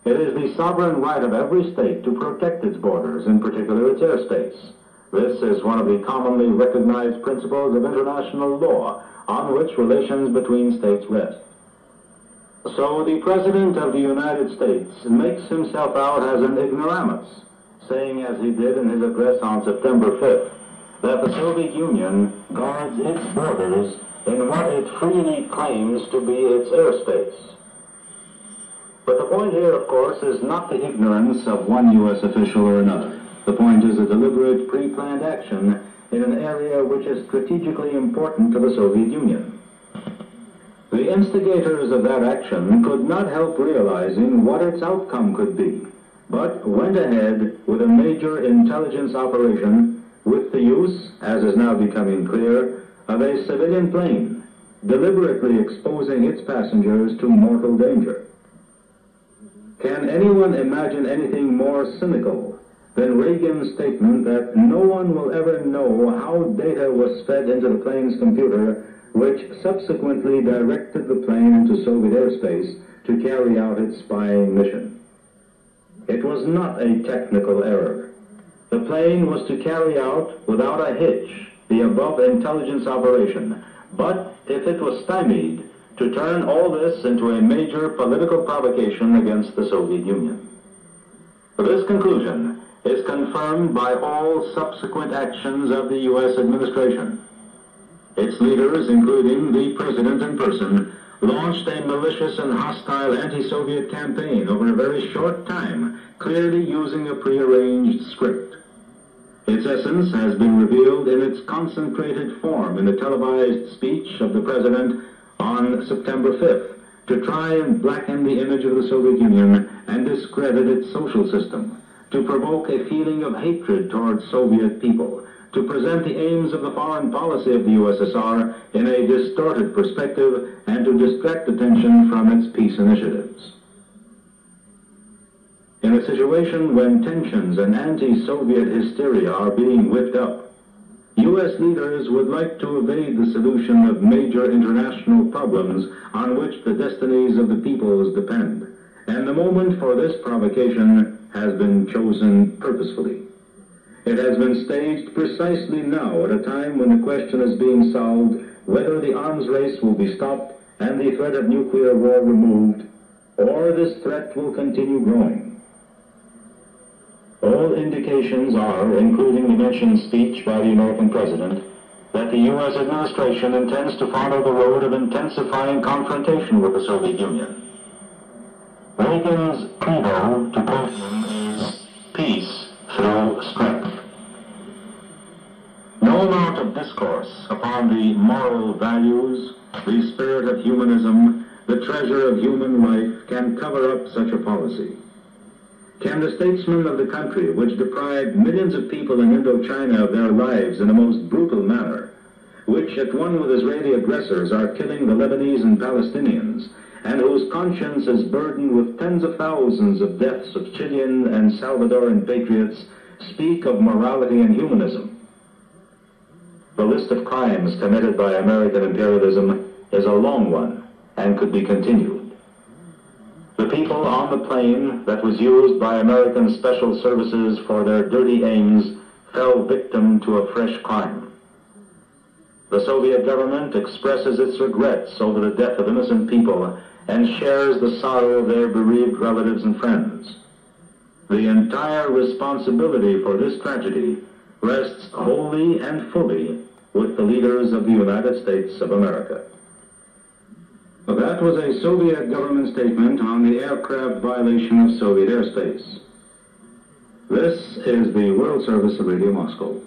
It is the sovereign right of every state to protect its borders, in particular its airspace. This is one of the commonly recognized principles of international law on which relations between states rest. So the President of the United States makes himself out as an ignoramus, saying as he did in his address on September 5th, that the Soviet Union guards its borders in what it freely claims to be its airspace. But the point here, of course, is not the ignorance of one U.S. official or another. The point is a deliberate, pre-planned action in an area which is strategically important to the Soviet Union. The instigators of that action could not help realizing what its outcome could be, but went ahead with a major intelligence operation with the use, as is now becoming clear, of a civilian plane, deliberately exposing its passengers to mortal danger. Can anyone imagine anything more cynical than Reagan's statement that no one will ever know how data was fed into the plane's computer, which subsequently directed the plane into Soviet airspace to carry out its spying mission? It was not a technical error. The plane was to carry out, without a hitch, the above intelligence operation, but if it was stymied, to turn all this into a major political provocation against the Soviet Union. This conclusion is confirmed by all subsequent actions of the U.S. administration. Its leaders, including the President in person, launched a malicious and hostile anti-Soviet campaign over a very short time, clearly using a prearranged script. Its essence has been revealed in its concentrated form in the televised speech of the President on September 5th to try and blacken the image of the Soviet Union and discredit its social system, to provoke a feeling of hatred towards Soviet people, to present the aims of the foreign policy of the USSR in a distorted perspective, and to distract attention from its peace initiatives. In a situation when tensions and anti-Soviet hysteria are being whipped up, U.S. leaders would like to evade the solution of major international problems on which the destinies of the peoples depend, and the moment for this provocation has been chosen purposefully. It has been staged precisely now at a time when the question is being solved whether the arms race will be stopped and the threat of nuclear war removed, or this threat will continue growing. All indications are, including the mentioned speech by the American President, that the U.S. administration intends to follow the road of intensifying confrontation with the Soviet Union. Reagan's credo to Putin is peace through strength. No amount of discourse upon the moral values, the spirit of humanism, the treasure of human life can cover up such a policy. Can the statesmen of the country, which deprived millions of people in Indochina of their lives in a most brutal manner, which at one with Israeli aggressors are killing the Lebanese and Palestinians, and whose conscience is burdened with tens of thousands of deaths of Chilean and Salvadoran patriots, speak of morality and humanism? The list of crimes committed by American imperialism is a long one and could be continued. The people on the plane that was used by American special services for their dirty aims fell victim to a fresh crime. The Soviet government expresses its regrets over the death of innocent people and shares the sorrow of their bereaved relatives and friends. The entire responsibility for this tragedy rests wholly and fully with the leaders of the United States of America. That was a Soviet government statement on the aircraft violation of Soviet airspace. This is the World Service of Radio Moscow.